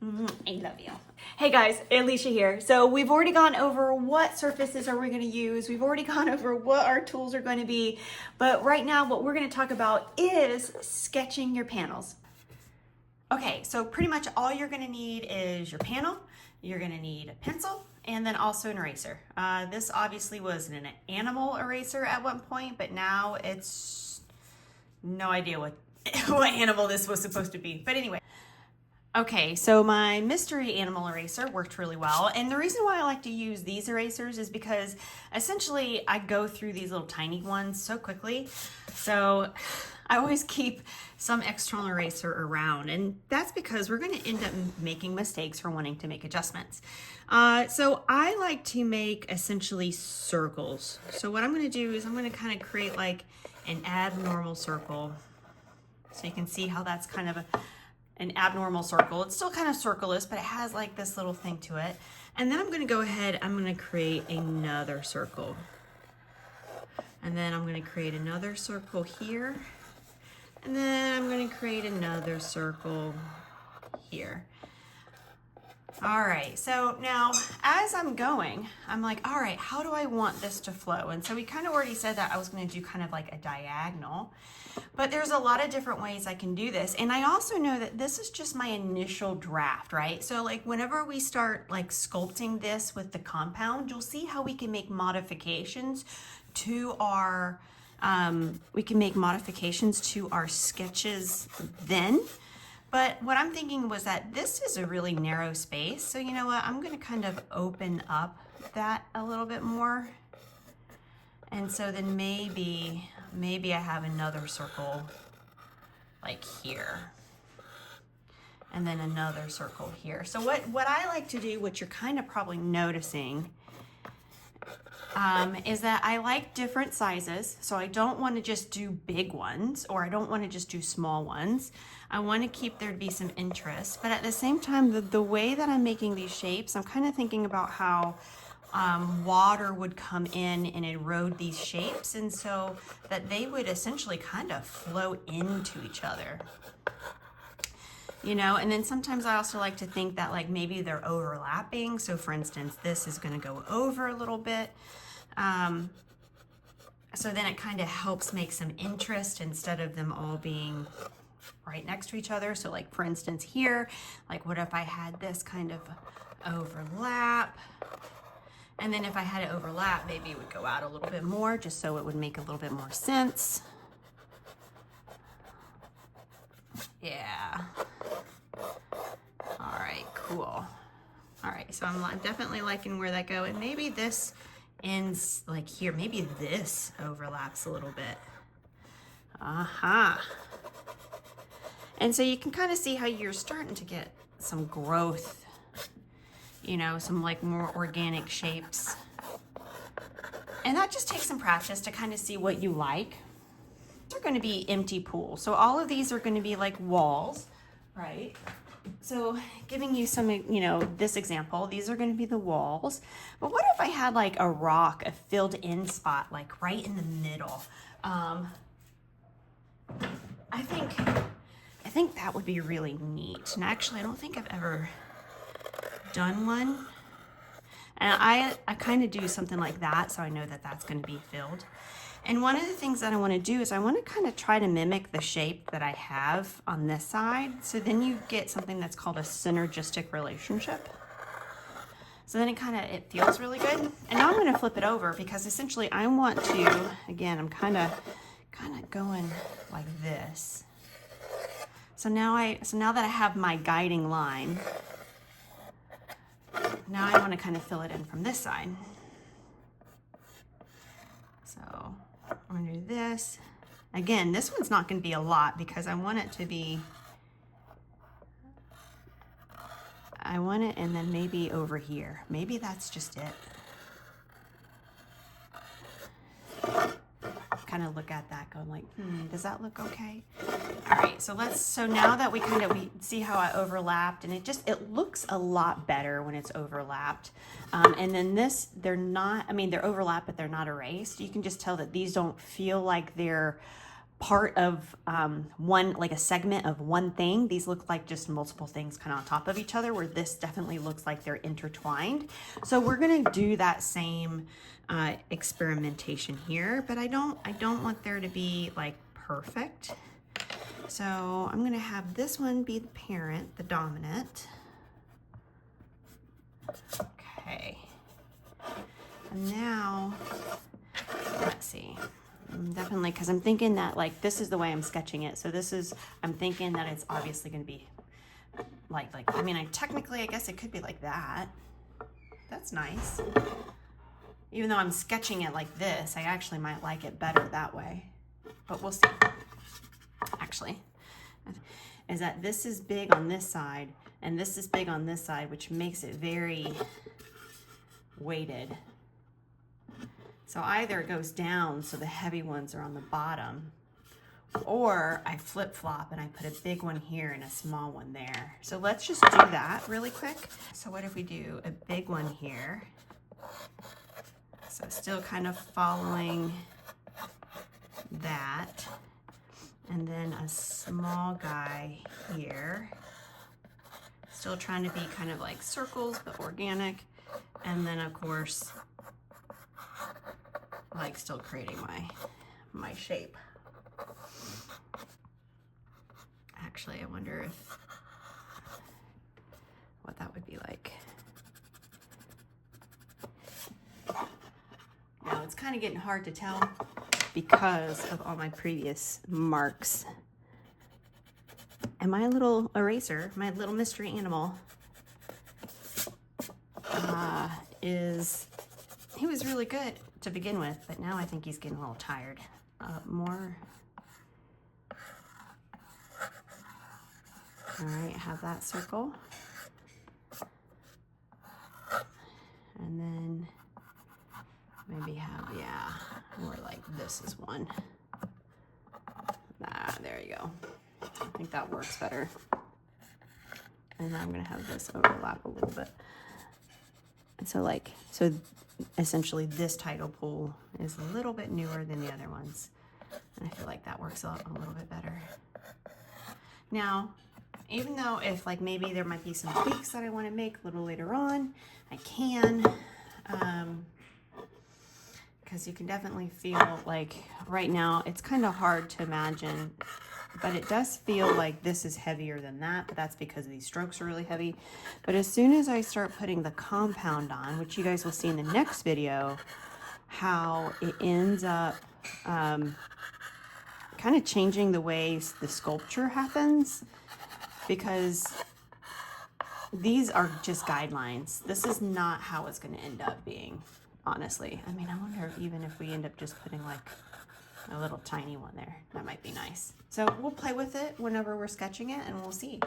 I love you. Hey guys, Alicia here. So we've already gone over what surfaces are we going to use. We've already gone over what our tools are going to be. But right now what we're going to talk about is sketching your panels. Okay, so pretty much all you're going to need is your panel. You're going to need a pencil and then also an eraser. This obviously was an animal eraser at one point, but now it's no idea what animal this was supposed to be. But anyway. Okay, so my mystery animal eraser worked really well. And the reason why I like to use these erasers is because essentially I go through these little tiny ones so quickly. So I always keep some external eraser around. And that's because we're going to end up making mistakes or wanting to make adjustments. So I like to make essentially circles. So what I'm going to do is I'm going to kind of create like an abnormal circle. So you can see how that's kind of an abnormal circle. It's still kind of circle-less, but it has like this little thing to it. And then I'm going to go ahead, I'm going to create another circle. And then I'm going to create another circle here. And then I'm going to create another circle here. All right, so now as I'm going, I'm like, all right, how do I want this to flow? And so we kind of already said that I was going to do kind of like a diagonal. But there's a lot of different ways I can do this. And I also know that this is just my initial draft, right? So like whenever we start like sculpting this with the compound, you'll see how we can make modifications to our, sketches then. But what I'm thinking was that this is a really narrow space. So you know what, I'm gonna kind of open up that a little bit more. And so then maybe I have another circle like here. And then another circle here. So what I like to do, what you're kind of probably noticing, is that I like different sizes. So I don't want to just do big ones, or I don't want to just do small ones. I want to keep there to be some interest. But at the same time, the way that I'm making these shapes, I'm kind of thinking about how water would come in and erode these shapes, and so that they would essentially kind of flow into each other, you know. And then sometimes I also like to think that like maybe they're overlapping. So for instance, this is going to go over a little bit, so then it kind of helps make some interest instead of them all being right next to each other. So like for instance here, like what if I had this kind of overlap? And then if I had it overlap, maybe it would go out a little bit more, just so it would make a little bit more sense. Yeah. All right, cool. All right, so I'm definitely liking where that go. And maybe this ends like here. Maybe this overlaps a little bit. And so you can kind of see how you're starting to get some growth, you know, some like more organic shapes. And that just takes some practice to kind of see what you like. They're going to be empty pools. So all of these are going to be like walls, right? So giving you some, you know, this example, these are going to be the walls. But what if I had like a rock, a filled in spot, like right in the middle? I think that would be really neat. And actually, I don't think I've ever done one, and I kind of do something like that, so I know that that's going to be filled. And one of the things that I want to do is I want to kind of try to mimic the shape that I have on this side, so then you get something that's called a synergistic relationship. So then it feels really good. And now I'm going to flip it over, because essentially I want to, again, I'm kind of going like this. So now that I have my guiding line, now I want to kind of fill it in from this side. So I'm going to do this. Again, this one's not going to be a lot, because I want it to be, and then maybe over here. Maybe that's just it. Kind of look at that going like, does that look okay? All right, so now that we see how I overlapped, and it looks a lot better when it's overlapped. And then they're overlapped, but they're not erased. You can just tell that these don't feel like they're part of one, like a segment of one thing. These look like just multiple things kind of on top of each other, where this definitely looks like they're intertwined. So we're gonna do that same experimentation here, but I don't want there to be like perfect. So I'm gonna have this one be the parent, the dominant. Okay. And now, let's see. Definitely, because I'm thinking that like this is the way I'm sketching it. So this is, I'm thinking that it's obviously going to be like, I mean, I guess it could be like that. That's nice. Even though I'm sketching it like this, I actually might like it better that way. But we'll see. Actually, is that this is big on this side and this is big on this side, which makes it very weighted. So either it goes down so the heavy ones are on the bottom, or I flip-flop and I put a big one here and a small one there. So let's just do that really quick. So what if we do a big one here? So still kind of following that. And then a small guy here. Still trying to be kind of like circles, but organic. And then of course, like still creating my shape. Actually, I wonder what that would be like. Now it's kind of getting hard to tell because of all my previous marks. And my little eraser, my little mystery animal, he was really good to begin with, but now I think he's getting a little tired. More. All right, have that circle. And then maybe have, yeah, more like this is one. There you go. I think that works better. And I'm gonna have this overlap a little bit. And so so essentially this tidal pool is a little bit newer than the other ones. And I feel like that works out a little bit better. Now, even though if like maybe there might be some tweaks that I want to make a little later on, I can, because you can definitely feel like right now it's kind of hard to imagine, but it does feel like this is heavier than that, but that's because these strokes are really heavy. But as soon as I start putting the compound on, which you guys will see in the next video, how it ends up kind of changing the way the sculpture happens, because these are just guidelines. This is not how it's going to end up being, honestly. I mean, I wonder if we end up just putting like a little tiny one there. That might be nice. So we'll play with it whenever we're sketching it and we'll see.